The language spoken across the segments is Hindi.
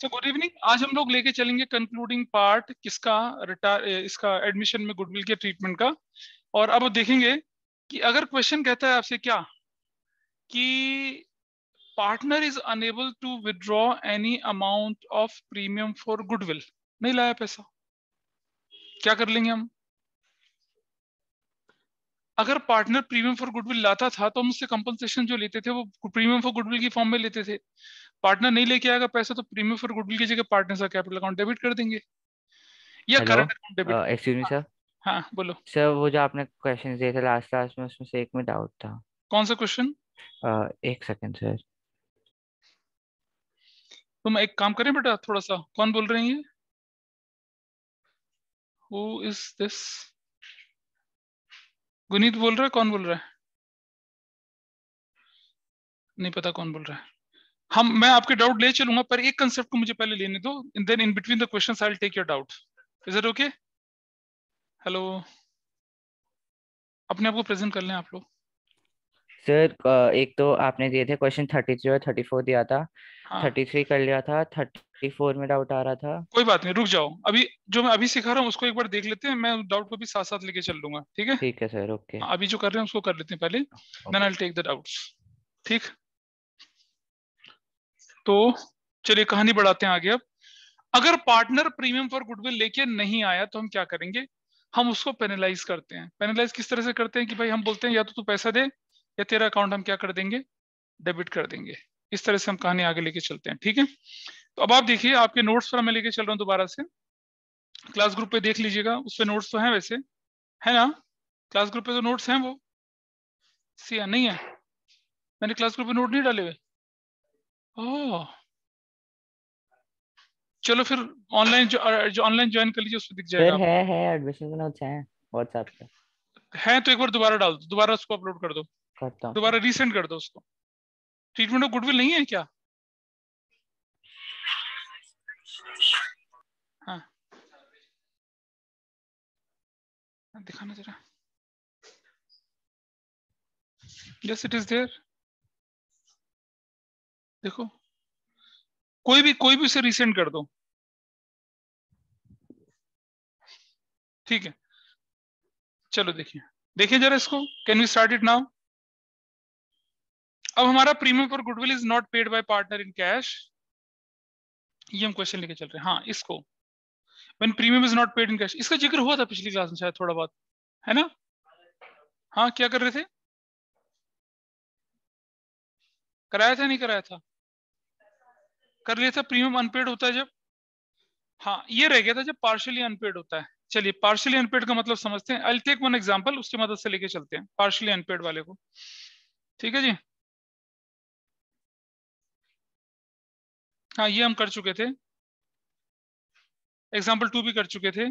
तो गुड इवनिंग। आज हम लोग लेके चलेंगे कंक्लूडिंग पार्ट किसका, इसका एडमिशन में गुडविल के ट्रीटमेंट का। और अब देखेंगे कि अगर क्वेश्चन कहता है आपसे क्या कि partner is enable to withdraw any amount of premium for goodwill, नहीं लाया पैसा, क्या कर लेंगे हम? अगर पार्टनर प्रीमियम फॉर गुडविल लाता था तो हम उससे कंपनसेशन जो लेते थे वो प्रीमियम फॉर गुडविल की फॉर्म में लेते थे। पार्टनर नहीं लेके आएगा पैसा तो प्रीमियम फॉर गुडविल की जगह पार्टनर का कैपिटल अकाउंट डेबिट कर देंगे या हेलो। करंट अकाउंट डेबिट कर एक्सक्यूज मी देंगे। सर। हाँ हाँ, बोलो। वो जो आपने क्वेश्चन दिए थे लास्ट क्लास में, उसमें से एक में डाउट था। कौन सा क्वेश्चन? एक सेकंड सर। तुम एक काम करें बेटा, थोड़ा सा कौन बोल रहे हैं ये? Who is this? गुनीत बोल रहा है? कौन बोल रहा है? नहीं पता कौन बोल रहा है। मैं आपके डाउट ले चलूंगा पर एक कंसेप्ट को मुझे पहले लेने दो, then in between the questions I will take your doubt. Is it okay? Hello, अपने आप को प्रेजेंट कर लें आप लोग। सर एक तो आपने दिए थे क्वेश्चन 33 और 34 दिया था। हाँ 33 कर लिया था, 34 में डाउट आ रहा था। कोई बात नहीं, रुक जाओ। अभी जो मैं अभी सिखा रहा हूँ उसको एक बार देख लेते हैं, मैं डाउट को भी साथ साथ लेके चल लूंगा, ठीक है? ठीक है सर, ओके। हाँ, अभी जो कर रहे हैं उसको कर लेते हैं पहले, then I will take the doubts. ठीक, तो चलिए कहानी बढ़ाते हैं आगे। अब अगर पार्टनर प्रीमियम फॉर गुडविल लेके नहीं आया तो हम क्या करेंगे? हम उसको पेनलाइज करते हैं। पेनलाइज किस तरह से करते हैं कि भाई हम बोलते हैं या तो तू पैसा दे या तेरा अकाउंट हम क्या कर देंगे, डेबिट कर देंगे। इस तरह से हम कहानी आगे लेके चलते हैं, ठीक है? तो अब आप देखिए, आपके नोट्स पर मैं लेके चल रहा हूँ दोबारा से। क्लास ग्रुप पे देख लीजिएगा, उस पे नोट्स तो हैं वैसे, है ना? क्लास ग्रुप पे तो नोट्स हैं वो, सी नहीं है? मैंने क्लास ग्रुप पे नोट नहीं डाले हुए। ओह चलो फिर ऑनलाइन जो ऑनलाइन ज्वाइन कर लीजिए, उस पर दिख जाएगा सर आपको। है एडमिशन के नोट्स हैं व्हाट्सएप पे। है तो एक बार दोबारा डाल दो, दोबारा उसको अपलोड कर दो, करता हूँ सर। दोबारा रीसेंड कर दो उसको। ट्रीटमेंट ऑफ गुडविल नहीं है क्या? हाँ दिखाना जरा। यस इट इज देयर, देखो। कोई भी उसे रीसेंड कर दो, ठीक है? चलो देखिए, देखिए जरा इसको। Can we start it now? अब हमारा premium for goodwill is not paid by partner in cash, ये हम क्वेश्चन लेके चल रहे हैं। हाँ इसको, when premium is not paid in cash, इसका जिक्र हुआ था पिछली क्लास में शायद थोड़ा बहुत, है ना? हाँ क्या कर रहे थे, कराया था नहीं कराया था? कर लिया था। प्रीमियम अनपेड होता है जब, हाँ ये रह गया था जब पार्शियली अनपेड होता है। चलिए पार्शियली अनपेड का मतलब समझते हैं। आई टेक वन एग्जांपल, उसकी मदद से लेके चलते हैं पार्शियली अनपेड वाले को, ठीक है जी? हाँ ये हम कर चुके थे, एग्जाम्पल 2 भी कर चुके थे।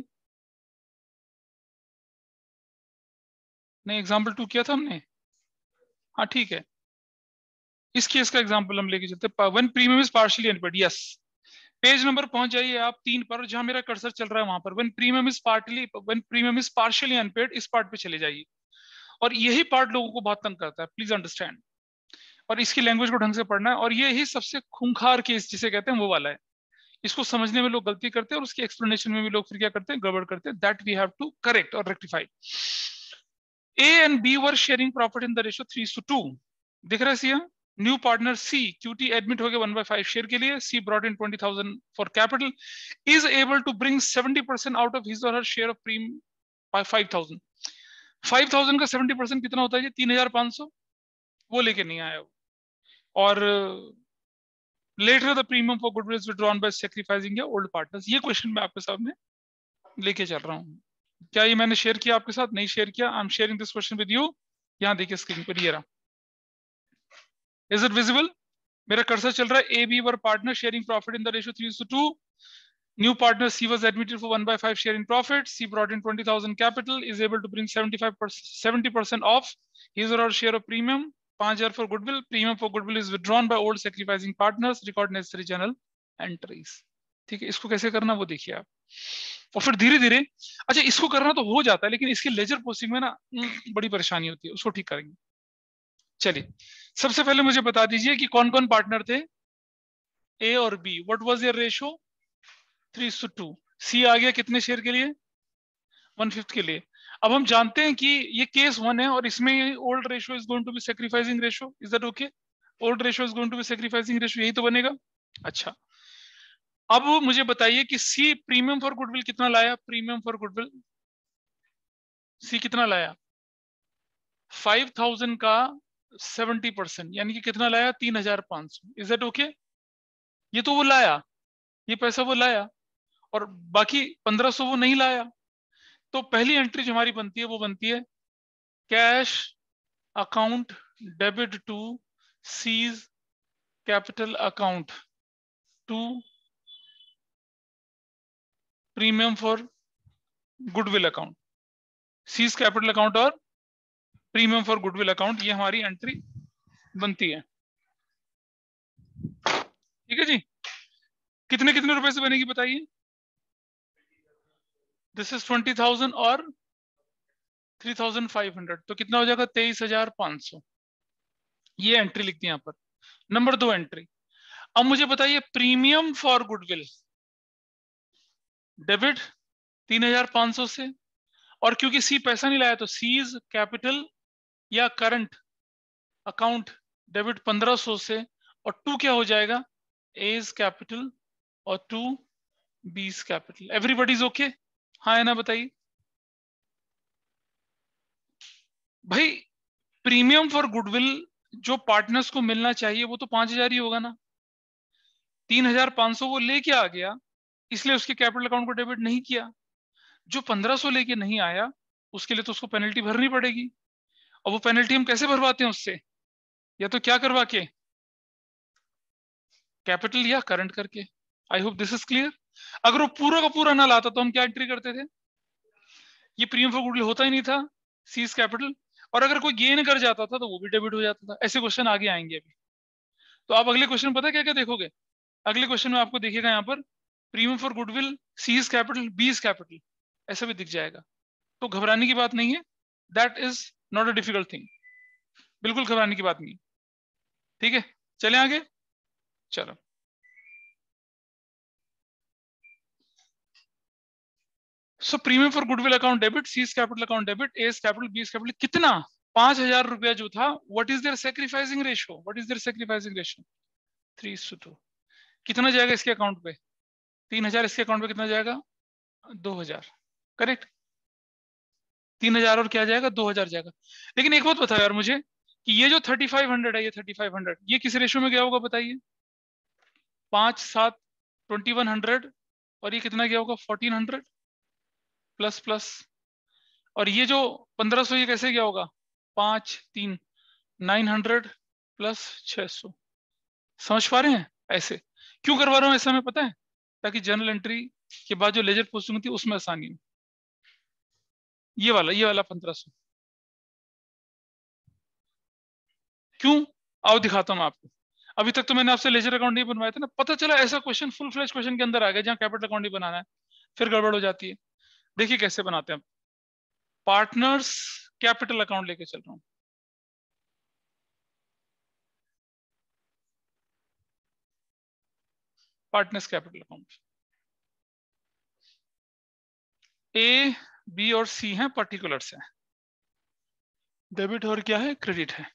नहीं एग्जाम्पल 2 किया था हमने, हाँ ठीक है। इस केस का एग्जाम्पल हम लेके चलते हैं, when premium is partially unpaid. Yes, page number पहुंच जाइए आप 3 पर, जहां मेरा कर्सर चल रहा है वहां पर when premium is partially unpaid, इस पार्ट पे चले जाइए। और यही पार्ट लोगों को बहुत तंग करता है, प्लीज अंडरस्टैंड। और इसकी लैंग्वेज को ढंग से पढ़ना है, और ये ही सबसे खूंखार केस जिसे कहते हैं वो वाला है। इसको समझने में लोग गलती करते हैं और उसकी एक्सप्लेनेशन में भी लोग फिर क्या करते हैं, गड़बड़ करते हैं। That we have to correct और rectify. A and B were sharing profit in the ratio 3:2। दिख रहा है सी? न्यू पार्टनर सी क्यूटी एडमिट हो गया 1/5 शेयर के लिए। C brought in 20,000 for capital, is able to bring 70% out of his or her share of premium by 5,000। 5,000 का 70% कितना होता है जी? 3,500। वो लेके नहीं आया वो। और later the premium for goodwill is withdrawn by sacrificing your old partners. ये क्वेश्चन मैं आपके सामने लेके चल रहा हूँ। क्या ये मैंने शेयर किया आपके साथ? नहीं शेयर किया। I am sharing this question with you. यहाँ देखिए स्क्रीन पर, ये रहा। Is it visible? मेरा कर्सर चल रहा है। A B were partner sharing profit in the ratio 3:2। New partner C was admitted for 1/5 share in profit. C brought in 20,000 capital, is able to bring 70% off his or her share of premium. 5,000 for goodwill. Premium for goodwill is withdrawn by old sacrificing partners. Record necessary journal entries. ठीक है, इसको कैसे करना वो देखिए आप। और फिर धीरे धीरे, अच्छा इसको करना तो हो जाता है लेकिन इसके लेजर पोस्टिंग में ना बड़ी परेशानी होती है, उसको ठीक करेंगे। चलिए सबसे पहले मुझे बता दीजिए कि कौन कौन पार्टनर थे ए और B, what was your ratio? 3:2। C आ गया कितने शेयर के लिए? 1/5 के लिए। अब हम जानते हैं कि ये केस 1 है और इसमें old ratio is going to be sacrificing ratio, is that okay? Old ratio is going to be sacrificing ratio, यही तो बनेगा। अच्छा, अब मुझे बताइए कि सी प्रीमियम फॉर गुडविल कितना लाया? प्रीमियम फॉर गुडविल सी कितना लाया? 5,000 का 70%, यानी कि कितना लाया? 3,500। Is that okay? ये तो वो लाया, ये पैसा वो लाया, और बाकी 1,500 वो नहीं लाया। तो पहली एंट्री जो हमारी बनती है वो बनती है cash account debit to C's capital account to premium for goodwill account. C's capital account और प्रीमियम फॉर गुडविल अकाउंट, ये हमारी एंट्री बनती है। ठीक है जी, कितने कितने रुपए से बनेगी बताइए? दिस इज 20,000 और 3,500, तो कितना हो जाएगा? 23,500। ये एंट्री लिखती है यहाँ पर, नंबर 2 एंट्री। अब मुझे बताइए प्रीमियम फॉर गुडविल डेबिट 3,500 से, और क्योंकि सी पैसा नहीं लाया तो सीज कैपिटल या करंट अकाउंट डेबिट 1,500 से, और 2 क्या हो जाएगा? एज कैपिटल और 2 बीस कैपिटल। Everybody is okay? हाँ है ना, बताइए भाई। प्रीमियम फॉर गुडविल जो पार्टनर्स को मिलना चाहिए वो तो 5,000 ही होगा ना। 3,500 वो लेके आ गया, इसलिए उसके कैपिटल अकाउंट को डेबिट नहीं किया। जो 1,500 लेके नहीं आया उसके लिए तो उसको पेनल्टी भरनी पड़ेगी। और वो पेनल्टी हम कैसे भरवाते हैं उससे? या तो क्या करवा के, कैपिटल या करंट करके। I hope this is clear. अगर वो पूरा का पूरा ना लाता तो हम क्या एंट्री करते थे? ये प्रीमियम फॉर गुडविल होता ही नहीं था, सीज कैपिटल। और अगर कोई गेन कर जाता था तो वो भी डेबिट हो जाता था। ऐसे क्वेश्चन आगे आएंगे अभी। तो आप अगले क्वेश्चन पता है क्या क्या देखोगे? अगले क्वेश्चन में आपको देखिएगा यहाँ पर premium for goodwill seize capital B's capital, ऐसा भी दिख जाएगा। तो घबराने की बात नहीं है, that is not a difficult thing, बिल्कुल घबराने की बात नहीं है। ठीक है, चले आगे। चलो, so premium for goodwill account debit, C's capital account debit, A's capital B's capital, कितना? 5,000 रुपया जो था। What is their sacrificing ratio? What is their sacrificing ratio? 3:2। कितना जाएगा इसके अकाउंट पे? 3,000 इसके अकाउंट पे कितना जाएगा? 2,000। करेक्ट, 3,000 और क्या जाएगा? 2,000 जाएगा। लेकिन एक बात बताओ यार मुझे कि ये जो 3,500 है, ये 3,500 ये किस रेशियो में गया होगा बताइए? 5, 7, 2,100, और ये कितना गया होगा? 1,400 प्लस प्लस। और ये जो 1,500 ये कैसे गया होगा? 5, 3, 900 प्लस 600। समझ पा रहे हैं? ऐसे क्यों करवा रहा हूं ऐसा, मैं पता है, ताकि जनरल एंट्री के बाद जो लेजर पोस्टिंग थी उसमें आसानी हो। ये वाला 1,500 क्यों? आओ दिखाता हूं आपको। अभी तक तो मैंने आपसे लेजर अकाउंट नहीं बनवाया था ना, पता चला ऐसा क्वेश्चन फुल फ्लैश क्वेश्चन के अंदर आ गया जहां कैपिटल अकाउंट नहीं बनाना है, फिर गड़बड़ हो जाती है। देखिए कैसे बनाते हैं। पार्टनर्स कैपिटल अकाउंट लेके चल रहा हूं। Partners capital account, A B और सी हैं, पर्टिकुलर्स हैं, डेबिट और क्या है? क्रेडिट है।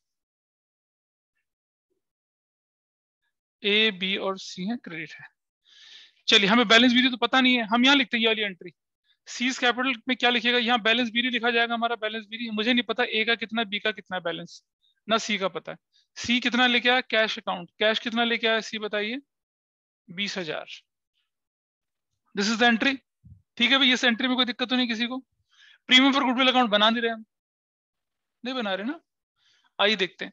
ए बी और सी है, क्रेडिट है। चलिए, हमें बैलेंस बीरी तो पता नहीं है, हम यहाँ लिखते हैं ये वाली एंट्री। सीज कैपिटल में क्या लिखेगा? यहाँ बैलेंस बीरी लिखा जाएगा हमारा। बैलेंस बीरी मुझे नहीं पता ए का कितना, बी का कितना बैलेंस, ना सी का पता है। सी कितना लेके आया? कैश अकाउंट, कैश कितना लेके आया सी बताइए? 20,000। This is the entry. ठीक है भाई, इस एंट्री में कोई दिक्कत तो नहीं किसी को? प्रीमियम फॉर गुडविल अकाउंट बना नहीं रहे हम? नहीं बना रहे ना? आइए देखते हैं।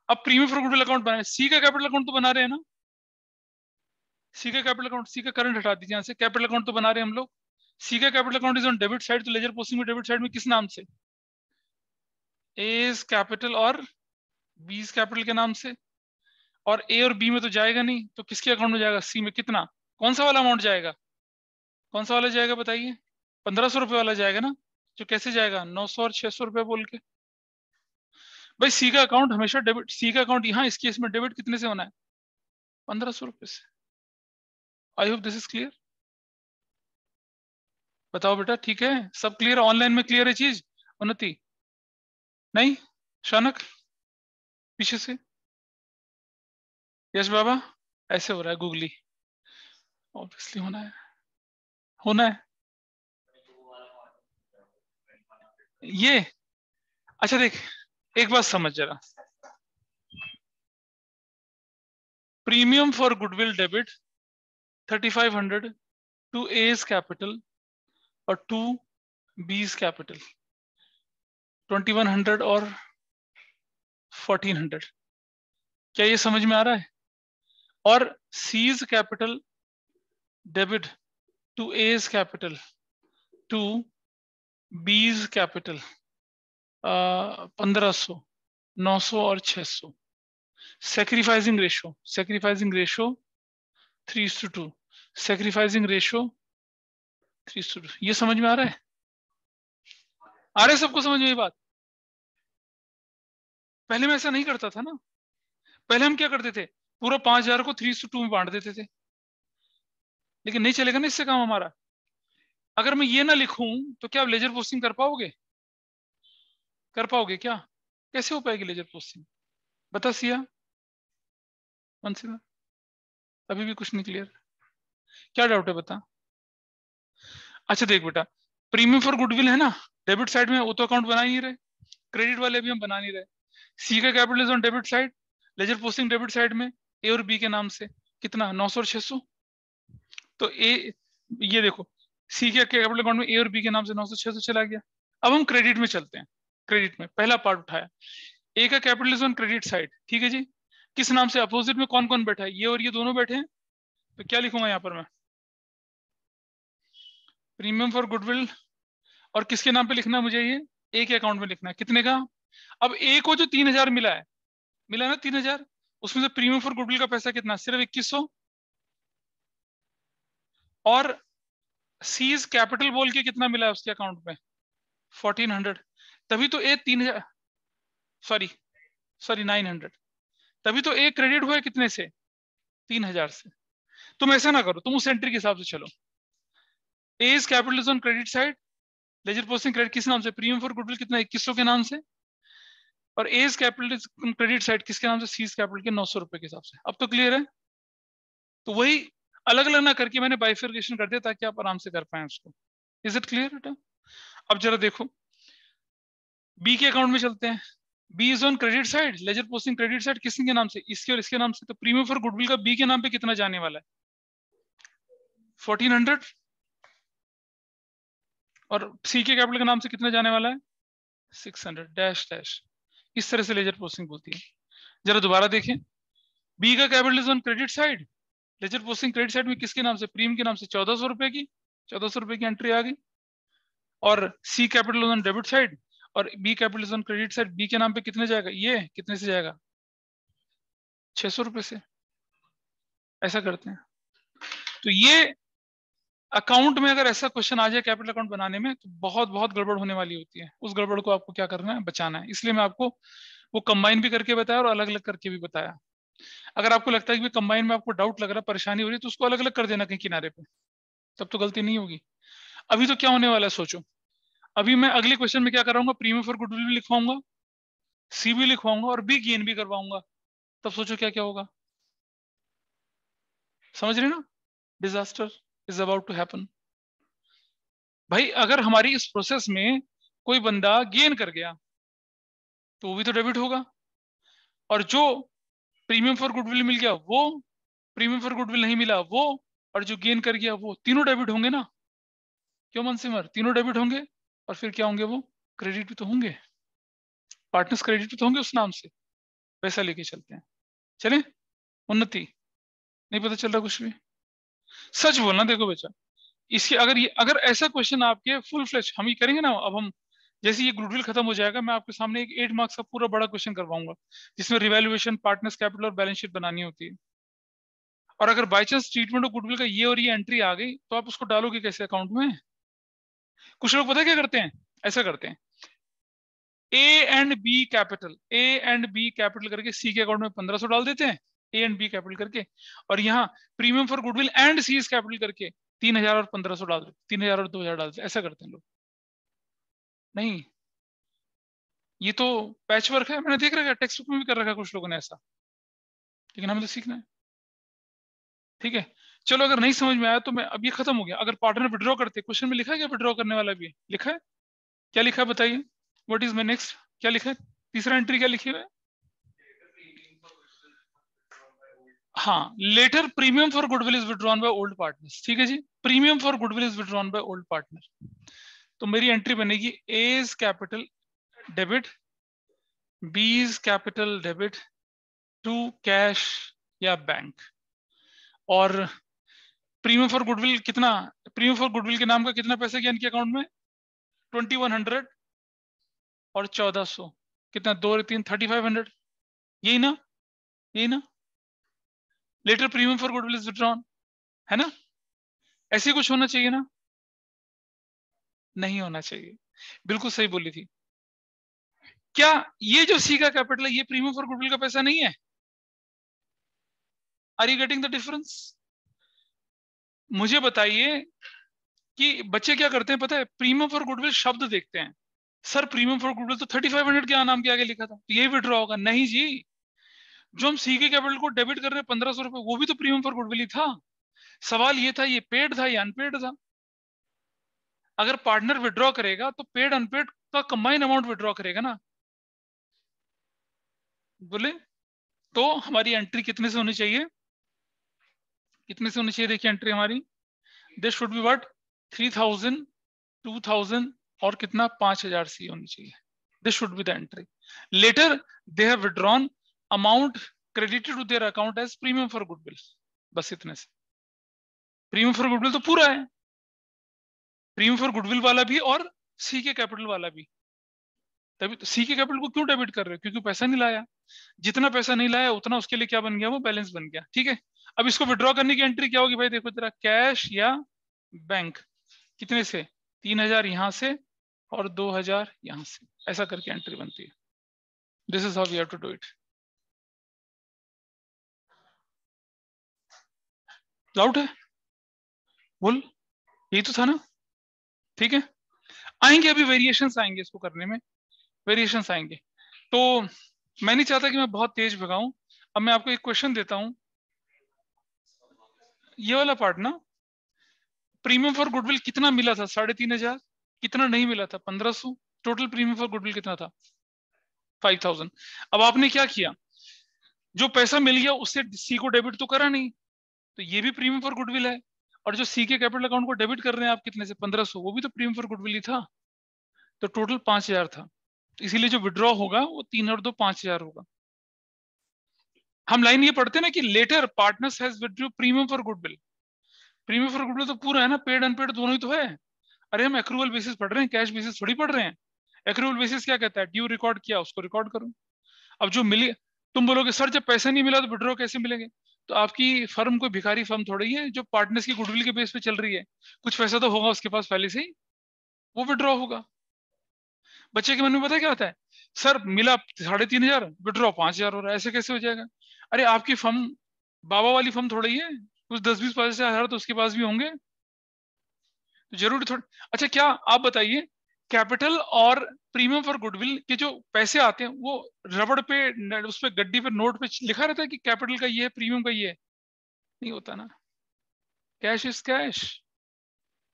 अब प्रीमियम फॉर गुडविल अकाउंट बना, सी का कैपिटल अकाउंट तो बना रहे हैं ना? सी का कैपिटल अकाउंट, सी का करंट हटा दीजिए यहाँ से, कैपिटल अकाउंट तो बना रहे हैं हम लोग। सी का capital account is on debit side, तो लेजर पोस्टिंग में डेबिट साइड में किस नाम से? एज कैपिटल और बीस कैपिटल के नाम से। और ए और बी में तो जाएगा नहीं, तो किसके अकाउंट में जाएगा? सी में। कितना, कौन सा वाला अमाउंट जाएगा? कौन सा वाला जाएगा बताइए? 1,500 रुपये वाला जाएगा ना? जो कैसे जाएगा? 900 और 600 रुपये बोल के। भाई सी का अकाउंट हमेशा डेबिट, सी का अकाउंट यहाँ इस केस में डेबिट कितने से होना है? 1,500 रुपये से। I hope this is clear. बताओ बेटा, ठीक है, सब क्लियर, ऑनलाइन में क्लियर है चीज? उन्नति नहीं? शानक पीछे से, यश बाबा, ऐसे हो रहा है गूगली, ऑब्वियसली होना है, होना है ये। अच्छा देख, एक बात समझ जरा, premium for goodwill debit 3500 to A's capital और टू बीज कैपिटल 2100 और 1400, क्या ये समझ में आ रहा है? और C's capital debit to A's capital to B's capital 1500, 900 और 600। Sacrificing ratio 3:2, sacrificing ratio 3:2। ये समझ में आ रहा है? आ रहा है सबको समझ में ये बात? पहले मैं ऐसा नहीं करता था ना। पहले हम क्या करते थे, पूरा 5000 को 3:2 में बांट देते थे, लेकिन नहीं चलेगा ना इससे काम हमारा। अगर मैं ये ना लिखूं तो क्या आप लेजर पोस्टिंग कर पाओगे? कर पाओगे क्या? कैसे हो पाएगी लेजर पोस्टिंग? बता सिया, मनसिदा, अभी भी कुछ नहीं क्लियर? क्या डाउट है बता। अच्छा देख बेटा, प्रीमियम फॉर गुडविल है ना, डेबिट साइड में वो तो अकाउंट बना ही नहीं रहे, क्रेडिट वाले भी हम बना नहीं रहे। सी का capital is on debit side, ledger posting debit side में ए और बी के नाम से, कितना 900 और 600। तो ए, ये देखो, सी के कैपिटल अकाउंट में ए और बी के नाम से 900 600 चला गया। अब हम क्रेडिट में चलते हैं। क्रेडिट में पहला पार्ट उठाया, ए का capital is on credit side, ठीक है जी। किस नाम से? अपोजिट में कौन कौन बैठा है? ये और ये दोनों बैठे हैं। तो क्या लिखूंगा यहाँ पर मैं? प्रीमियम फॉर गुडविल, और किसके नाम पे लिखना है मुझे? ये ए के अकाउंट में लिखना है। कितने का? अब ए को जो 3000 मिला है, मिला है ना 3000, उसमें से प्रीमियम फॉर गुडविल का पैसा कितना? सिर्फ 2100। और सीज कैपिटल बोल के कितना मिला है उसके अकाउंट में? 1400। तभी तो ए 3000, सॉरी सॉरी 900, तभी तो ए क्रेडिट हुआ है कितने से? 3000 से। तुम ऐसा ना करो, तुम उस एंट्री के हिसाब से चलो। A is capital is on credit side, ledger posting credit किस नाम से? प्रीमियम फॉर गुडविल कितना? 2100 के नाम से। और A's capital is credit side किसके नाम से? सीज कैपिटल के 900 रुपए के हिसाब से। अब तो क्लियर है? तो वही अलग अलग ना करके मैंने बाइफर्केशन कर दिया ताकि आप आराम से कर पाए उसको। इज इट क्लियर बेटा? अब जरा देखो, बी के अकाउंट में चलते हैं। B is on credit side, ledger posting credit side किसके नाम से? इसके और इसके नाम से। तो प्रीमियम फॉर गुडविल का बी के नाम पे कितना जाने वाला है? 1400। और सी के कैपिटल के नाम से कितना जाने वाला है? 600 डैश डैश। इस तरह से लेजर पोस्टिंग बोलती है। जरा दोबारा देखें, बी का capital is on credit side, ledger posting credit side में किसके नाम से? प्रीमियम के नाम से 1400 रुपए की, 1400 रुपए की एंट्री आ गई। और C capital on debit side और B capital on credit side, B के नाम पे कितने जाएगा? ये कितने से जाएगा? 600 रुपए से। ऐसा करते हैं। तो ये अकाउंट में अगर ऐसा क्वेश्चन आ जाए कैपिटल अकाउंट बनाने में, तो बहुत बहुत गड़बड़ होने वाली होती है। उस गड़बड़ को आपको क्या करना है? बचाना है। इसलिए मैं आपको वो कंबाइन भी करके बताया और अलग अलग करके भी बताया। अगर आपको लगता है कि कंबाइन में आपको डाउट लग रहा है, परेशानी हो रही है, तो उसको अलग अलग कर देना कहीं किनारे पे, तब तो गलती नहीं होगी। अभी तो क्या होने वाला है सोचो। अभी मैं अगले क्वेश्चन में क्या कराऊंगा? प्रीमियम फॉर गुडविल भी लिखवाऊंगा, सी भी लिखवाऊंगा और बी गेन भी करवाऊंगा। तब सोचो क्या क्या होगा। समझ रहे ना? Disaster is about to happen. भाई अगर हमारी इस प्रोसेस में कोई बंदा गेन कर गया तो वो भी तो डेबिट होगा, और जो प्रीमियम फॉर गुडविल मिल गया वो, प्रीमियम फॉर गुडविल नहीं मिला वो, और जो गेन कर गया वो, तीनों डेबिट होंगे ना? क्यों मनसिमर? तीनों डेबिट होंगे। और फिर क्या होंगे? वो क्रेडिट भी तो होंगे, पार्टनर्स क्रेडिट भी तो होंगे उस नाम से। पैसा लेके चलते हैं। चले उन्नति, नहीं पता चल रहा कुछ भी? सच बोलना देखो बच्चा, इसके अगर ऐसा क्वेश्चन आपके फुल फ्लेश हम ये करेंगे ना, अब हम जैसे ये गुडविल खत्म हो जाएगा, मैं आपके सामने एक 8 मार्क्स का पूरा बड़ा क्वेश्चन करवाऊंगा जिसमें रिवैल्यूएशन, पार्टनर्स कैपिटल और बैलेंस शीट बनानी होती है। और अगर by chance treatment of goodwill का ये और ये एंट्री आ गई तो आप उसको डालोगे कैसे अकाउंट में? कुछ लोग पता है क्या करते हैं? ऐसा करते हैं, ए एंड बी कैपिटल करके सी के अकाउंट में 1500 डाल देते हैं, ए एंड बी कैपिटल करके, और यहाँ premium for goodwill and C is capital करके 3000 और 1500 डाल दो, 3000 और 2000 डाल दो, ऐसा करते हैं लोग। नहीं, ये तो पैच वर्क है, मैंने देख रखा है, टेक्स्ट बुक में भी कर रखा है कुछ लोगों ने ऐसा, लेकिन हमें तो सीखना है। ठीक है, चलो अगर नहीं समझ में आया तो मैं, अब ये खत्म हो गया। अगर पार्टनर विड्रॉ करते, क्वेश्चन में लिखा है क्या विड्रॉ करने वाला भी लिखा है? क्या लिखा है बताइए, व्हाट इज माय नेक्स्ट, क्या लिखा है, तीसरा एंट्री क्या लिखी हुआ है? हाँ, later premium for goodwill is withdrawn by old partners. ठीक है जी, premium for goodwill is withdrawn by old partner. तो मेरी एंट्री बनेगी A is capital debit, B is capital debit to cash या बैंक, और प्रीमियम फॉर गुडविल कितना, प्रीमियम फॉर गुडविल के नाम का कितना पैसा गया इनके अकाउंट में, 2100 और 1400, कितना, 2 3 3500, यही ना, यही ना। Later premium for goodwill is withdrawn, है ना, ऐसे कुछ होना चाहिए ना, नहीं होना चाहिए, बिल्कुल सही बोली थी। क्या ये जो सी का कैपिटल है ये प्रीमियम फॉर गुडविल का पैसा नहीं है? Are you getting the difference? मुझे बताइए कि बच्चे क्या करते हैं पता है, प्रीमियम फॉर गुडविल शब्द देखते हैं, सर प्रीमियम फॉर गुडविल तो 3500 के नाम के आगे लिखा था, तो यही विड्रॉ होगा। नहीं जी, जो हम सी के कैपिटल को डेबिट कर रहे हैं 1500 रुपए, वो भी तो प्रीमियम फॉर गुडविल ही था। सवाल ये था ये पेड था या अनपेड था। अगर पार्टनर विड्रॉ करेगा तो पेड अनपेड का कंबाइन अमाउंट विड्रॉ करेगा ना, बोले। तो हमारी एंट्री कितने से होनी चाहिए, कितने से होनी चाहिए, देखिए एंट्री हमारी, दिस शुड बी व्हाट, 3000, 2000 और कितना, 5000 सी होनी चाहिए। This should be the entry. Later they have withdrawn amount credited to their account as premium for goodwill, बस इतने से। प्रीमियम फॉर गुडविल तो पूरा है, प्रीमियम फॉर गुडविल वाला भी और सी के कैपिटल वाला भी। तभी तो सी के कैपिटल को क्यों डेबिट कर रहे हो, क्योंकि पैसा नहीं लाया, जितना पैसा नहीं लाया उतना उसके लिए क्या बन गया, वो बैलेंस बन गया। ठीक है, अब इसको विड्रॉ करने की एंट्री क्या होगी भाई, देखो जरा, कैश या बैंक, कितने से, 3000 यहां से और 2000 यहां से, ऐसा करके एंट्री बनती है। This is how we have to do it. Doubt है, बोल, यही तो था ना। ठीक है, आएंगे अभी वेरिएशंस आएंगे इसको करने में, वेरिएशंस आएंगे। तो मैं नहीं चाहता कि मैं बहुत तेज भगाऊं। अब मैं आपको एक क्वेश्चन देता हूं, ये वाला पार्ट ना, प्रीमियम फॉर गुडविल कितना मिला था, 3500, कितना नहीं मिला था, 1500, टोटल प्रीमियम फॉर गुडविल कितना था, 5000। अब आपने क्या किया, जो पैसा मिल गया उससे सी को डेबिट तो करा नहीं, तो ये भी प्रीमियम फॉर गुडविल है, और जो सी के कैपिटल अकाउंट को डेबिट कर रहे हैं आप कितने से, 1500, वो भी तो प्रीमियम फॉर गुडविल ही था, तो टोटल 5000 था। तो इसीलिए जो विड्रॉ होगा वो 3 और 2 5000 होगा। हम लाइन ये पढ़ते हैं ना कि later partners has withdraw premium for goodwill, premium for goodwill तो पूरा है ना, पेड अनपेड दोनों ही तो है। अरे हम एक्रूअल बेसिस पढ़ रहे हैं, कैश बेसिस थोड़ी पढ़ रहे हैं। एक्रूअल बेसिस क्या कहता है, ड्यू रिकॉर्ड किया उसको रिकॉर्ड करो। अब जो मिले, तुम बोलोगे सर जब पैसा नहीं मिला तो विड्रॉ कैसे मिलेंगे, तो आपकी फर्म कोई भिखारी फर्म थोड़ी है जो पार्टनर्स की गुडविल के बेस पे चल रही है, कुछ पैसा तो होगा उसके पास पहले से ही, वो विड्रॉ होगा। बच्चे के मन में पता क्या होता है, सर मिला 3500, विड्रॉ 5000 हो रहा है, ऐसे कैसे हो जाएगा। अरे आपकी फर्म बाबा वाली फर्म थोड़ी है, कुछ 10 20 50 हजार तो उसके पास भी होंगे, तो जरूरी थोड़ा। अच्छा क्या आप बताइए, कैपिटल और प्रीमियम फॉर गुडविल के जो पैसे आते हैं वो रबड़ पे, उस पे गड्डी पे नोट पे लिखा रहता है कि कैपिटल का ये है प्रीमियम का ये है, नहीं होता ना। Cash is cash,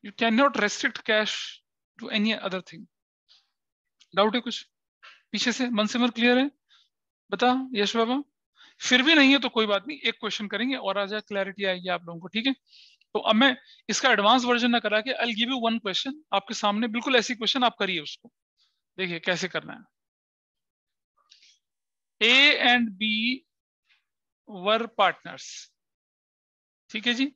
you can not restrict cash to any other thing. Doubt है कुछ पीछे से मन क्लियर है, बता यश बाबा। फिर भी नहीं है तो कोई बात नहीं, एक क्वेश्चन करेंगे और आ जाए, क्लैरिटी आएगी आप लोगों को। ठीक है, तो अब मैं इसका एडवांस वर्जन ना करा के, I give you one question आपके सामने, बिल्कुल ऐसी क्वेश्चन आप करिए उसको, देखिए कैसे करना है। A and B were partners, ठीक है जी,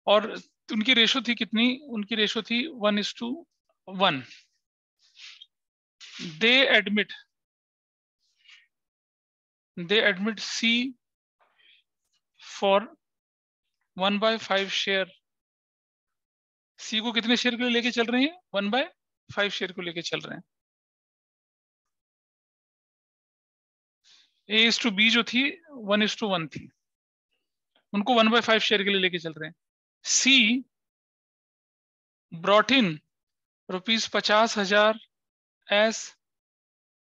और उनकी रेशो थी कितनी, उनकी रेशो थी 1:1। They admit C for 1/5 share. C को कितने शेयर के लिए लेके चल रहे हैं, 1/5 शेयर को लेके चल रहे हैं। A/B जो थी 1:1 थी, उनको 1/5 शेयर के लिए लेके चल रहे हैं। C brought in ₹50,000 as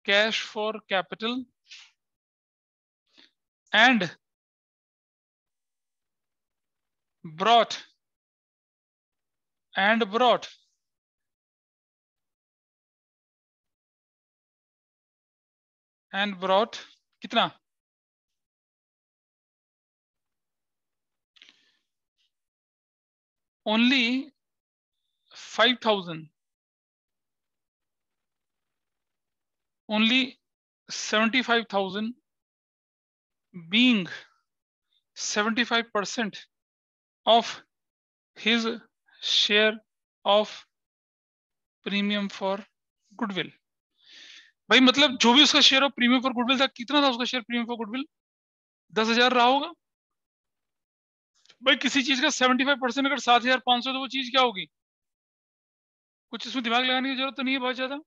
cash for capital and brought कितना, only 5,000, only 75,000 being 75% of his share of premium for goodwill. भाई मतलब जो भी उसका share of premium for goodwill था, कितना था उसका शेयर प्रीमियम फॉर गुडविल? 10,000 रहा होगा। भाई किसी चीज का 75% अगर 7,500 तो वो चीज क्या होगी? कुछ इसमें दिमाग लगाने की जरूरत तो नहीं है बहुत ज्यादा।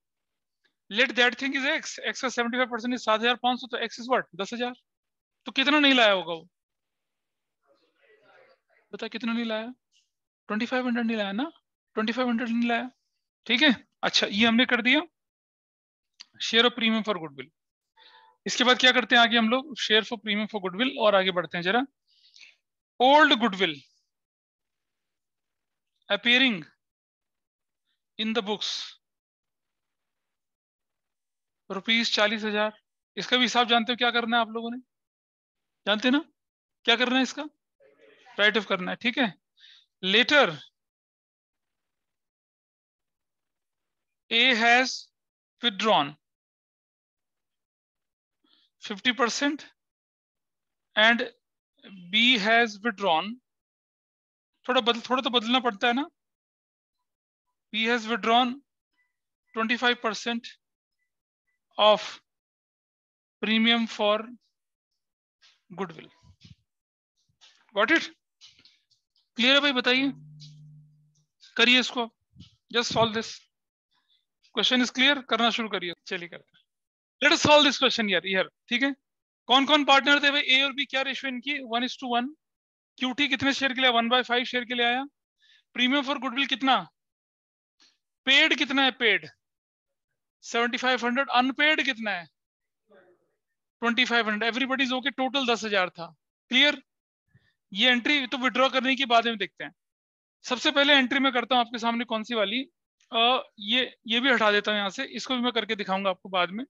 Let that thing is x, x का 75% इज 7,500, तो एक्स इज व्हाट 10,000। तो कितना नहीं लाया होगा वो? बता कितना नहीं लाया? 2,500 नहीं लाया ना, 2,500 नहीं लाया। ठीक है, अच्छा ये हमने कर दिया share of premium for goodwill. इसके बाद क्या करते हैं आगे हम लोग? Share for premium for goodwill, और आगे बढ़ते हैं जरा। Old goodwill appearing in the books ₹40,000। इसका भी हिसाब जानते हो क्या करना है आप लोगों ने? जानते ना क्या करना है इसका? राइट ऑफ करना है, ठीक है। Later A has withdrawn 50% and B has withdrawn, थोड़ा तो बदलना पड़ता है ना। B has withdrawn 25% of premium for goodwill। Got it? Clear है भाई? बताइए, करिए इसको, just solve this question. Is clear? करना शुरू करिए, चलिए करते हैं। Let us solve this question यार, ठीक है। कौन कौन पार्टनर थे भाई? ए और बी, क्या रेशियो इनकी? 1:1। क्यूटी कितने शेयर के लिए? 1/5 शेयर के लिए आया। प्रीमियम फॉर गुडविल कितना? पेड कितना है? पेड 7,500। अनपेड कितना है? 2,500। एवरीबडीज ओके, टोटल 10,000 था। क्लियर? ये एंट्री तो विड्रॉ करने की बाद में देखते हैं। सबसे पहले एंट्री में करता हूं आपके सामने कौन सी वाली, ये भी हटा देता हूं यहां से, इसको भी मैं करके दिखाऊंगा आपको बाद में।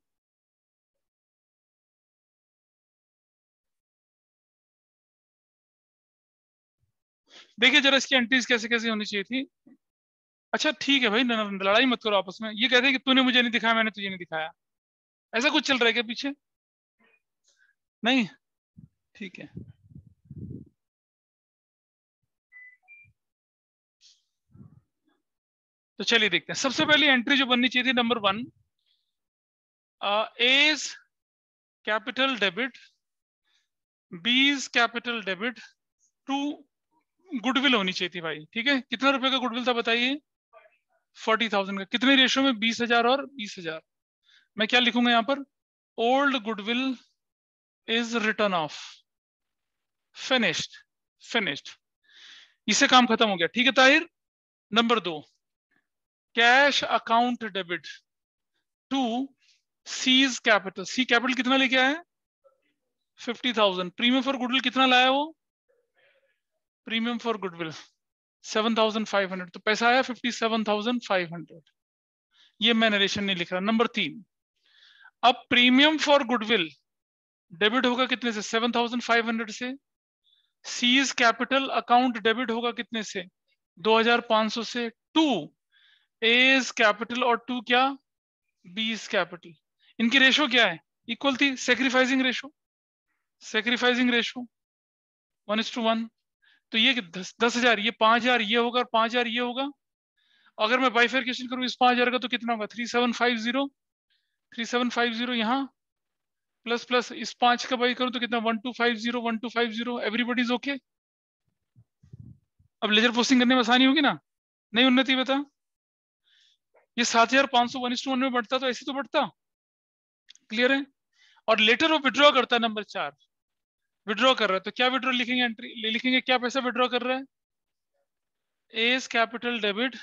देखिए जरा इसकी एंट्रीज कैसे कैसे होनी चाहिए थी। अच्छा ठीक है भाई, लड़ाई मत करो आपस में। ये कहते हैं कि तूने मुझे नहीं दिखाया, मैंने तुझे नहीं दिखाया, ऐसा कुछ चल रहा है क्या पीछे? नहीं, ठीक है। तो चलिए देखते हैं। सबसे पहली एंट्री जो बननी चाहिए थी, number 1, A's capital debit, B's capital debit to goodwill होनी चाहिए थी भाई। ठीक है, कितना रुपए का गुडविल था बताइए? 40,000 का। कितने रेशियो में? 20,000 और 20,000। मैं क्या लिखूंगा यहाँ पर? Old goodwill is written off, finished, finished. इससे काम खत्म हो गया, ठीक है Tahir. Number 2, cash account debit to C's capital. C capital कितना लेके आया है? 50,000। प्रीमियम फॉर गुडविल कितना लाया वो? प्रीमियम फॉर गुडविल 7,500, तो पैसा आया 57,500। ये मैं नरेशन नहीं लिख रहा। नंबर 3, अब प्रीमियम फॉर गुडविल डेबिट होगा कितने से? 7,500 से। सीज कैपिटल अकाउंट डेबिट होगा कितने से? 2,500 से। टू एज कैपिटल और टू क्या? बीज कैपिटल। इनकी रेशो क्या है? इक्वल थी। Sacrificing ratio, sacrificing ratio 1:1। तो ये 10,000, ये 5,000 ये होगा, और 5,000 ये होगा। अगर मैं बाइफर्केशन करूं इस 5,000 का तो कितना होगा? 3,750, 3,750 यहाँ, प्लस प्लस इस 5 का बाई करूं तो कितना? 1,250, 1,250। Everybody is okay. अब लेजर पोस्टिंग करने में आसानी होगी ना? नहीं उन्नति बता, ये 7,500 1:1 में बढ़ता तो ऐसे तो बढ़ता। क्लियर है? और लेटर वो विड्रॉ करता है नंबर 4, विड्रॉ कर रहा है, तो क्या विड्रॉ लिखेंगे, एंट्री लिखेंगे क्या पैसा विड्रॉ कर रहा है, A is capital debit,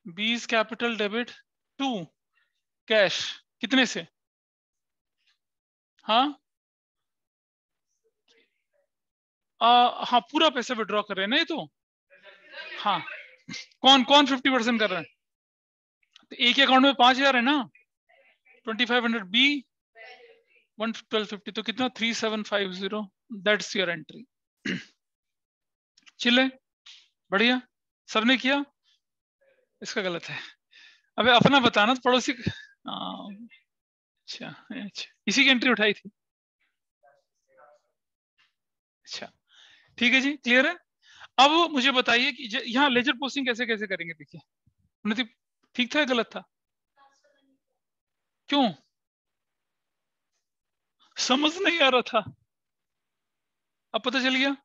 B is capital debit to cash, कितने से, हाँ हाँ पूरा पैसा विड्रॉ कर रहे हैं ना ये तो, हाँ कौन कौन 50% कर रहा है, तो एक ही अकाउंट में 5,000 है ना, 2500, बी 1250, तो कितना 3750, दैट्स योर एंट्री। चिल्ले, बढ़िया, सबने किया, इसका गलत है, अबे अपना बताना तो पड़ोसी अच्छा अच्छा, इसी की एंट्री उठाई थी, अच्छा ठीक है जी, क्लियर है। अब मुझे बताइए कि यहाँ लेजर पोस्टिंग कैसे कैसे करेंगे, देखिए नतीब ठीक था गलत था, क्यों समझ नहीं आ रहा था, अब पता चल गया,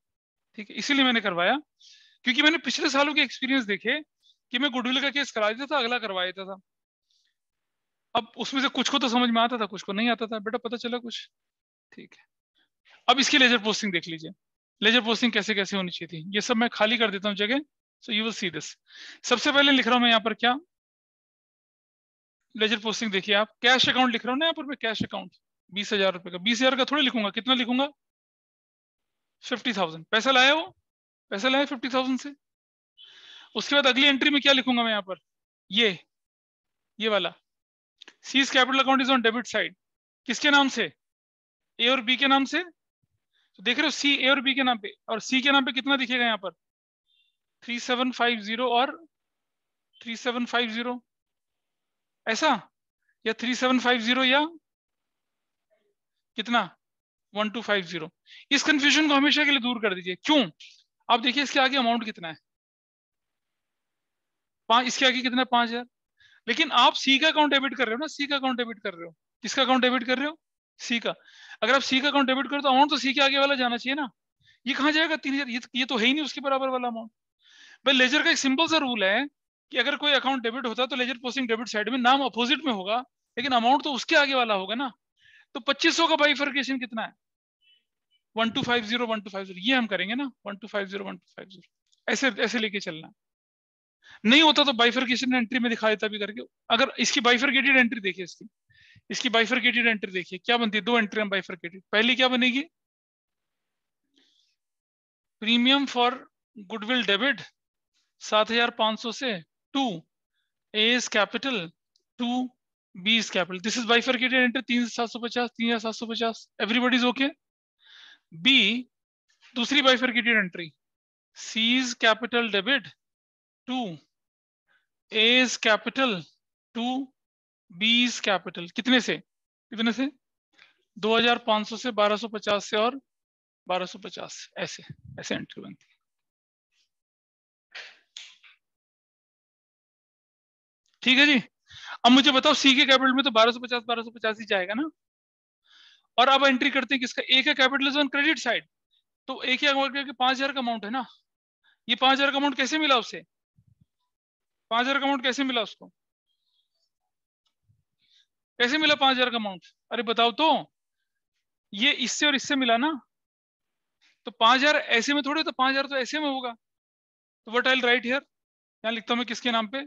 ठीक है, इसीलिए मैंने करवाया, क्योंकि मैंने पिछले सालों के एक्सपीरियंस देखे कि मैं गुडविल का केस करा देता था, अगला करवा देता था, अब उसमें से कुछ को तो समझ में आता था, कुछ को नहीं आता था, बेटा पता चला कुछ, ठीक है। अब इसकी लेजर पोस्टिंग देख लीजिए, लेजर पोस्टिंग कैसे कैसे होनी चाहिए थी, ये सब मैं खाली कर देता हूँ जगह, so you will see this. सबसे पहले लिख रहा हूं मैं यहाँ पर क्या, लेजर पोस्टिंग देखिए आप, कैश अकाउंट लिख रहा हूँ ना यहाँ पर मैं, कैश अकाउंट 20,000 रुपए का, 20,000 का थोड़ी लिखूंगा, कितना लिखूंगा 50,000, पैसा लाया वो, पैसा लाया 50,000 से। उसके बाद अगली एंट्री में क्या लिखूंगा मैं यहाँ पर, ये वाला, seize capital account is on debit side, किसके नाम से, ए और बी के नाम से, तो देख रहे हो सी ए और बी के नाम पे, और सी के नाम पे कितना दिखेगा यहाँ पर 3750 और 3750, ऐसा, या 3750 या कितना 1250, इस कंफ्यूजन को हमेशा के लिए दूर कर दीजिए, क्यों, आप देखिए इसके आगे अमाउंट कितना है, इसके आगे कितना है 5,000, लेकिन आप सी का अकाउंट डेबिट कर रहे हो ना, सी का अकाउंट डेबिट कर रहे हो, किसका अकाउंट डेबिट कर रहे हो, सी का, अगर आप सी का अकाउंट डेबिट करो तो अमाउंट तो सी के आगे वाला जाना चाहिए ना, ये कहाँ जाएगा 3,000, ये तो है ही नहीं उसके बराबर वाला अमाउंट। भाई लेजर का एक सिंपल सा रूल है कि अगर कोई अकाउंट डेबिट होता है तो लेजर पोस्टिंग डेबिट साइड में, नाम अपोजिट में होगा, लेकिन अमाउंट तो उसके आगे वाला होगा ना, तो 2500 का बाइफर्केशन कितना है 1250 1250, ये हम करेंगे ना 1250 1250, ऐसे ऐसे लेके चलना, नहीं होता तो बाइफर्केशन एंट्री में दिखा देता भी करके। अगर इसकी बाइफर्केटेड एंट्री देखिए, इसकी बाइफर्केटेड एंट्री देखिए क्या बनती है, दो एंट्री हम बाइफर्केटेड, पहली क्या बनेगी, प्रीमियम फॉर गुडविल डेबिट 7,500 से, to A is capital, to B is capital, this is bifurcated entry, 3,750 3,750, everybody is okay. B दूसरी bifurcated entry, C is capital debit to A is capital to B is capital, कितने से, कितने से 2,500 से 1,250 से और 1,250, ऐसे ऐसे एंट्री बनती है, ठीक है जी। अब मुझे बताओ सी के कैपिटल में तो 1,250 ही जाएगा ना, और अब एंट्री करते हैं किसका, ए का capital is on credit side, तो ए के अकाउंट 5,000 का अमाउंट है ना, ये 5,000 का अमाउंट कैसे मिला उसे, 5,000 का अमाउंट कैसे मिला उसको, कैसे मिला 5,000 का अमाउंट, अरे बताओ तो, ये इससे और इससे मिला ना, तो 5,000 ऐसे में थोड़े, तो 5,000 तो ऐसे में होगा, तो what I will write here, यहाँ लिखता हूं मैं किसके नाम पे,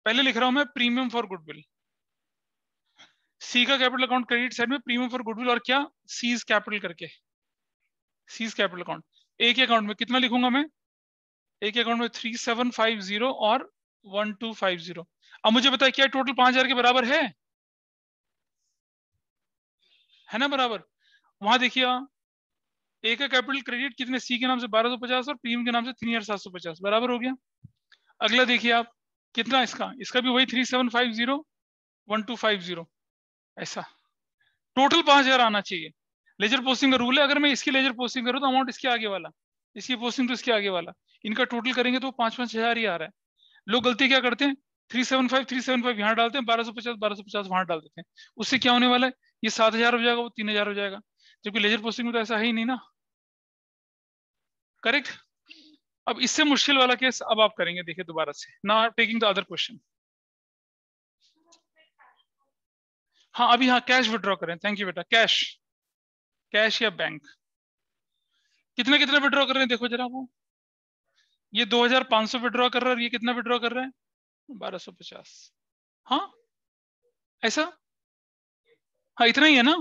पहले लिख रहा हूं मैं प्रीमियम फॉर गुडविल, सी का कैपिटल अकाउंट क्रेडिट साइड में प्रीमियम फॉर गुडविल, और क्या सीज कैपिटल करके, सीज कैपिटल अकाउंट, ए के अकाउंट में कितना लिखूंगा मैं, ए के अकाउंट में 3,750 और 1,250, अब मुझे बताए क्या टोटल 5,000 के बराबर है ना बराबर, वहां देखिए ए का कैपिटल क्रेडिट कितने, सी के नाम से 1,250 और प्रीमियम के नाम से 3,750, बराबर हो गया। अगला देखिए आप, कितना इसका, इसका भी वही 3,750 1,250, ऐसा टोटल 5,000 आना चाहिए, लेजर पोस्टिंग का रूल है, अगर मैं इसकी लेजर पोस्टिंग करूँ तो अमाउंट इसके आगे वाला, इसकी पोस्टिंग तो इसके आगे वाला, इनका टोटल करेंगे तो 5,000 ही आ रहा है। लोग गलती क्या करते हैं, 375 यहाँ डालते हैं, 1,250 वहां डाल देते हैं, उससे क्या होने वाला है, ये 7,000 हो जाएगा, वो 3,000 हो जाएगा, जबकि लेजर पोस्टिंग में तो ऐसा है ही नहीं ना, करेक्ट। अब इससे मुश्किल वाला केस अब आप करेंगे, देखिए दोबारा से, now taking the other question, हाँ अभी, हाँ कैश विड्रॉ करें, थैंक यू बेटा। कैश, कैश या बैंक, कितने कितने विड्रॉ कर रहे हैं देखो जरा वो। ये 2500 विड्रॉ कर रहा है और ये कितना विड्रॉ कर रहा है, 1250। हाँ ऐसा, हाँ इतना ही है ना,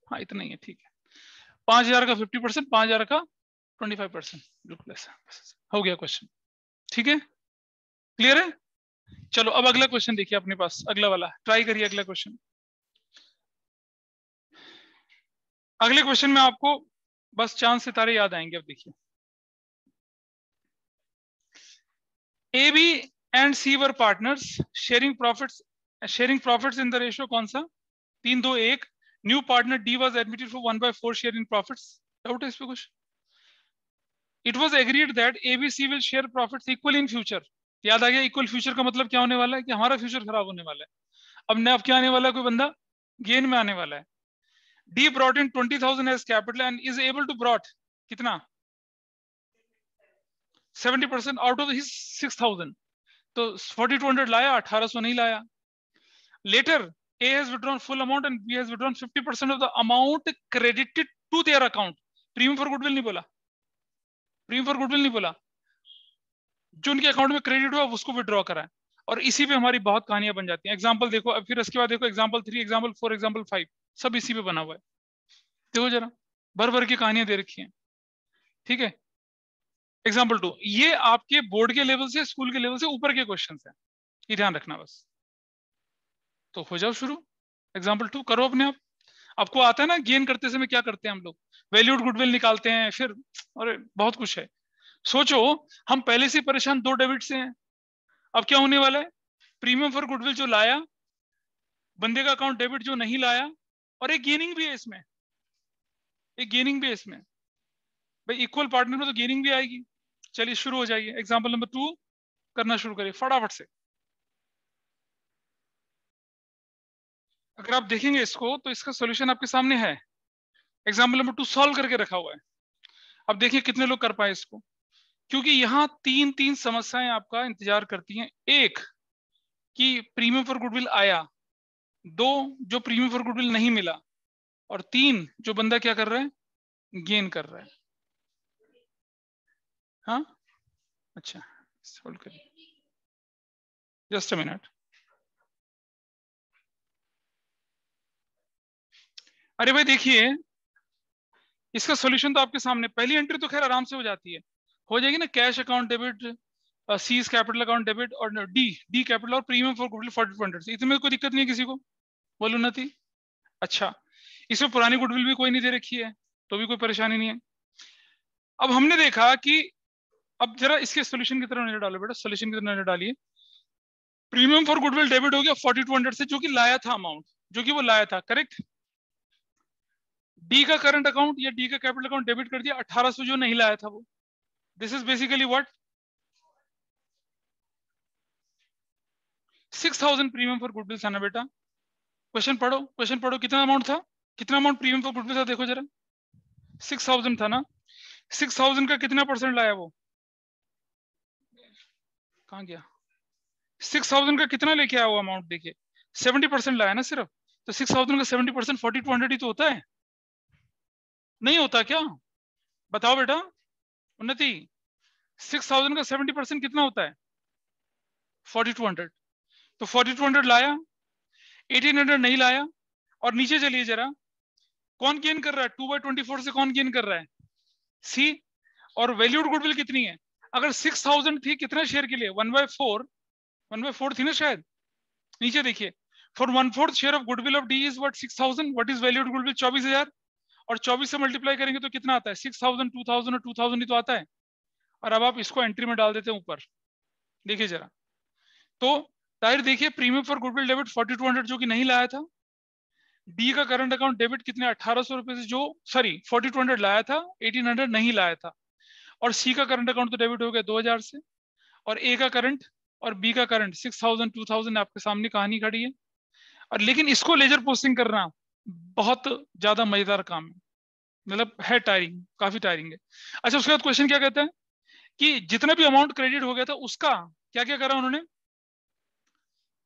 हाँ इतना ही है, ठीक है। 5000 का 50%, 5000 का 25%, बिल्कुल ऐसा हो गया क्वेश्चन। ठीक है, क्लियर है। चलो अब अगला क्वेश्चन देखिए अपने पास, अगला वाला ट्राई करिए अगला क्वेश्चन। अगले क्वेश्चन में आपको बस चांद सितारे याद आएंगे। अब देखिए, A B and C were partners sharing profits in the ratio कौन सा, 3-2-1। New partner D was admitted for 1/4 share in profits. Doubt है इस पे कुछ। It was agreed that ABC will share profits equal in future. याद आ गया, इक्वल फ्यूचर का मतलब क्या होने वाला है कि हमारा फ्यूचर खराब होने वाला है। अब क्या आने वाला है, कोई बंदा गेन में आने वाला है। D brought in 20,000 as capital and is able to brought कितना, 70% आउट ऑफ हिज 6,000। तो 4200 लाया, 1800 नहीं लाया। Later A has withdrawn full amount and B has withdrawn 50% of the amount credited to their account. Premium for goodwill नहीं बोला, प्रीमियम फॉर गुडविल नहीं बोला, जो उनके अकाउंट में क्रेडिट हुआ उसको विड्रॉ करा है। और इसी पे हमारी बहुत कहानियां बन जाती हैं। एग्जाम्पल देखो, अब फिर इसके बाद देखो एग्जाम्पल 3, एग्जाम्पल 4, एग्जाम्पल 5, सब इसी पे बना हुआ है। देखो जरा, भर भर की कहानियां दे रखी हैं। ठीक है, एग्जाम्पल 2, ये आपके बोर्ड के लेवल से, स्कूल के लेवल से ऊपर के क्वेश्चन है, ये ध्यान रखना बस। तो हो जाओ शुरू, एग्जाम्पल 2 करो अपने आप। आपको आता है ना, गेन करते समय क्या करते हैं हम लोग, वैल्यूड गुडविल निकालते हैं, फिर अरे बहुत कुछ है। सोचो, हम पहले से परेशान 2 डेबिट से हैं। अब क्या होने वाला है, प्रीमियम फॉर गुडविल जो लाया, बंदे का अकाउंट डेबिट जो नहीं लाया, और एक गेनिंग भी है इसमें, एक गेनिंग भी है इसमें। भाई इक्वल पार्टनर में तो गेनिंग भी आएगी। चलिए शुरू हो जाइए, एग्जाम्पल नंबर 2 करना शुरू करिए फटाफट से। अगर आप देखेंगे इसको तो इसका सॉल्यूशन आपके सामने है, एग्जाम्पल नंबर 2 सॉल्व करके रखा हुआ है। अब देखिए कितने लोग कर पाए इसको, क्योंकि यहाँ 3 समस्याएं आपका इंतजार करती हैं। एक कि प्रीमियम फॉर गुडविल आया, 2 जो प्रीमियम फॉर गुडविल नहीं मिला, और 3 जो बंदा क्या कर रहा है, गेन कर रहा है। हाँ अच्छा, सॉल्व करिए, जस्ट अ मिनट। अरे भाई देखिए, इसका सॉल्यूशन तो आपके सामने, पहली एंट्री तो खैर आराम से हो जाएगी ना, cash account debit, C's capital account debit, और डी डी कैपिटल और प्रीमियम फॉर गुडविल 4200। इसमें कोई दिक्कत नहीं है किसी को, बोलो उन्नति। अच्छा, इसमें पुरानी गुडविल भी कोई नहीं दे रखी है, तो भी कोई परेशानी नहीं है। अब हमने देखा कि, अब जरा इसके सोल्यूशन की तरफ नजर डालो बेटा, सोल्यूशन की तरफ नजर डालिए। प्रीमियम फॉर गुडविल डेबिट हो गया 4200 से, जो कि लाया था अमाउंट, जो कि वो लाया था, करेक्ट। डी का करंट अकाउंट या डी का कैपिटल अकाउंट डेबिट कर दिया 1800, जो नहीं लाया था वो। This is basically what, 6000 premium for goodwill था ना बेटा। क्वेश्चन पढ़ो, क्वेश्चन पढ़ो, कितना अमाउंट था, कितना अमाउंट प्रीमियम फॉर गुडविल था, देखो जरा, 6000 था ना। 6000 का कितना परसेंट लाया वो, कहाँ गया, 6000 का कितना लेके आया वो अमाउंट, देखिए 70% लाया ना सिर्फ। तो 6000 का 70% 4200 ही तो होता है, नहीं होता क्या, बताओ बेटा उन्नति। 6000 का 70% कितना होता है, 4200। तो 4200 लाया, 1800 नहीं लाया। और नीचे चलिए जरा, कौन गेन कर रहा है, 2/24 से कौन गेन कर रहा है, सी। और वैल्यूड गुडविल कितनी है, अगर 6000 थी कितना शेयर के लिए, 1/4, 1/4 थी ना शायद। नीचे देखिए, for 1/4 share of goodwill of D is what, 6000। What is valued goodwill, 24000। और 24 से मल्टीप्लाई करेंगे तो कितना आता है, 6000, 2000 और 2000 ही तो आता है। और अब आप इसको एंट्री में डाल देते हैं ऊपर, देखिए जरा। तो ताहिर देखिए, प्रीमियम फॉर गुडविल डेबिट 4200 जो कि नहीं लाया था, डी का करंट अकाउंट डेबिट कितने 1800 रुपए से, जो सॉरी 4200 लाया था, 1800 नहीं लाया था। और सी का करंट अकाउंट तो डेबिट हो गया 2000 से। और ए का करंट और बी का करंट 6000, 2000 आपके सामने कहानी खड़ी है। और लेकिन इसको लेजर पोस्टिंग करना बहुत ज्यादा मजेदार काम है, मतलब है टायरिंग, काफी टायरिंग है। अच्छा, उसके बाद क्वेश्चन क्या कहता है कि जितना भी अमाउंट क्रेडिट हो गया था उसका क्या क्या करा उन्होंने,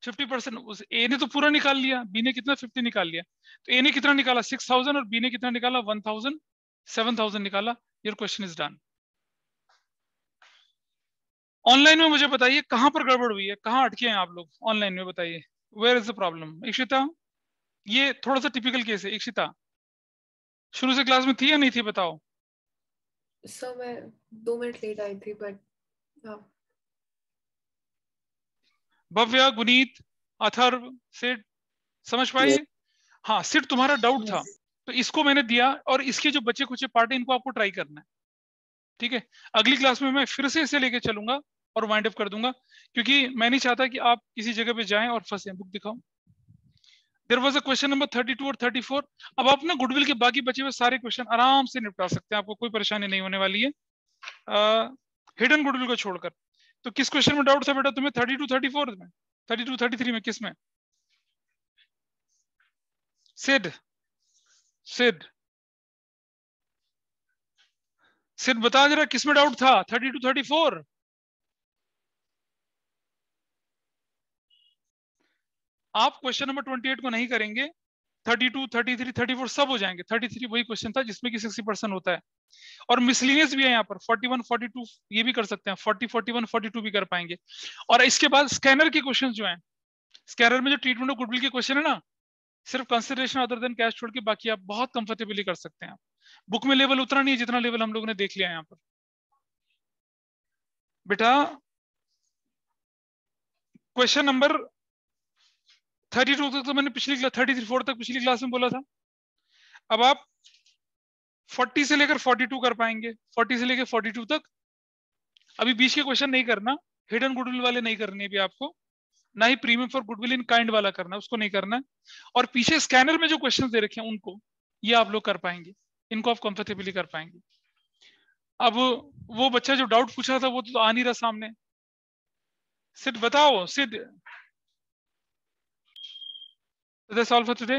50%। उस ए ने तो पूरा निकाल लिया, बी ने कितना 50 निकाल लिया, तो ए ने कितना निकाला 6000 और बी ने कितना निकाला 1000, 7000 निकाला। Your question is done. Online में मुझे बताइए कहां पर गड़बड़ हुई है, कहां अटके हैं आप लोग ऑनलाइन में, बताइए where is the problem. Ikshita, ये थोड़ा सा टिपिकल केस है। इक्षिता शुरू से क्लास में थी या नहीं थी, बताओ। सर मैं 2 मिनट लेट आई थी बट भव्या, गुनीत, अथर्व, सिड, समझ पाए? हाँ सिड तुम्हारा डाउट था, तो इसको मैंने दिया, और इसके जो बच्चे कुछ पार्ट है इनको आपको ट्राई करना है, ठीक है। अगली क्लास में मैं फिर से इसे लेके चलूंगा और वाइंड अप कर दूंगा, क्योंकि मैं नहीं चाहता कि आप किसी जगह पे जाएं और फंसे। बुक दिखाओ। There was a question number 32 और 34। अब आप ना गुडविल के बाकी बचे हुए सारे क्वेश्चन आराम से निपटा सकते हैं, आपको कोई परेशानी नहीं होने वाली है, हिडन गुडविल को छोड़कर। तो किस क्वेश्चन में डाउट था बेटा तुम्हें? 32 34 में, 32 33 में, किस में? सिड, सिड, सिड बता जरा किस में डाउट था? 32 34? आप क्वेश्चन नंबर 28 को नहीं करेंगे, 32 33 34 सब हो जाएंगे। 33 वही क्वेश्चन था जिसमें कि 60% होता है, और मिसलिनियस भी है यहाँ पर, 41 42 ये भी कर सकते हैं, 40 41 42 भी कर पाएंगे। और इसके बाद स्कैनर के क्वेश्चन जो हैं, स्कैनर में जो ट्रीटमेंट ऑफ गुडविल के क्वेश्चन है ना, सिर्फ कंसिडरेशन अदर देन कैश छोड़ के बाकी आप बहुत कंफर्टेबली कर सकते हैं। बुक में लेवल उतना नहीं है जितना लेवल हम लोगों ने देख लिया यहाँ पर। बेटा क्वेश्चन नंबर 32 तक तो मैंने पिछली क्लास, 34 तक पिछली क्लास में बोला था। अब आप 40 से लेकर 42 कर पाएंगे, 40 से लेकर 42 तक। अभी बीच के क्वेश्चन नहीं करना, हिडन गुडविल वाले नहीं करने भी आपको, ना ही premium for goodwill in kind वाला करना, उसको नहीं करना। और पीछे स्कैनर में जो क्वेश्चन दे रखे हैं उनको, ये आप लोग कर पाएंगे, इनको आप कंफर्टेबली कर पाएंगे। अब वो बच्चा जो डाउट पूछा था वो तो आ नहीं रहा सामने। सिड बताओ, Sid, that's all for today.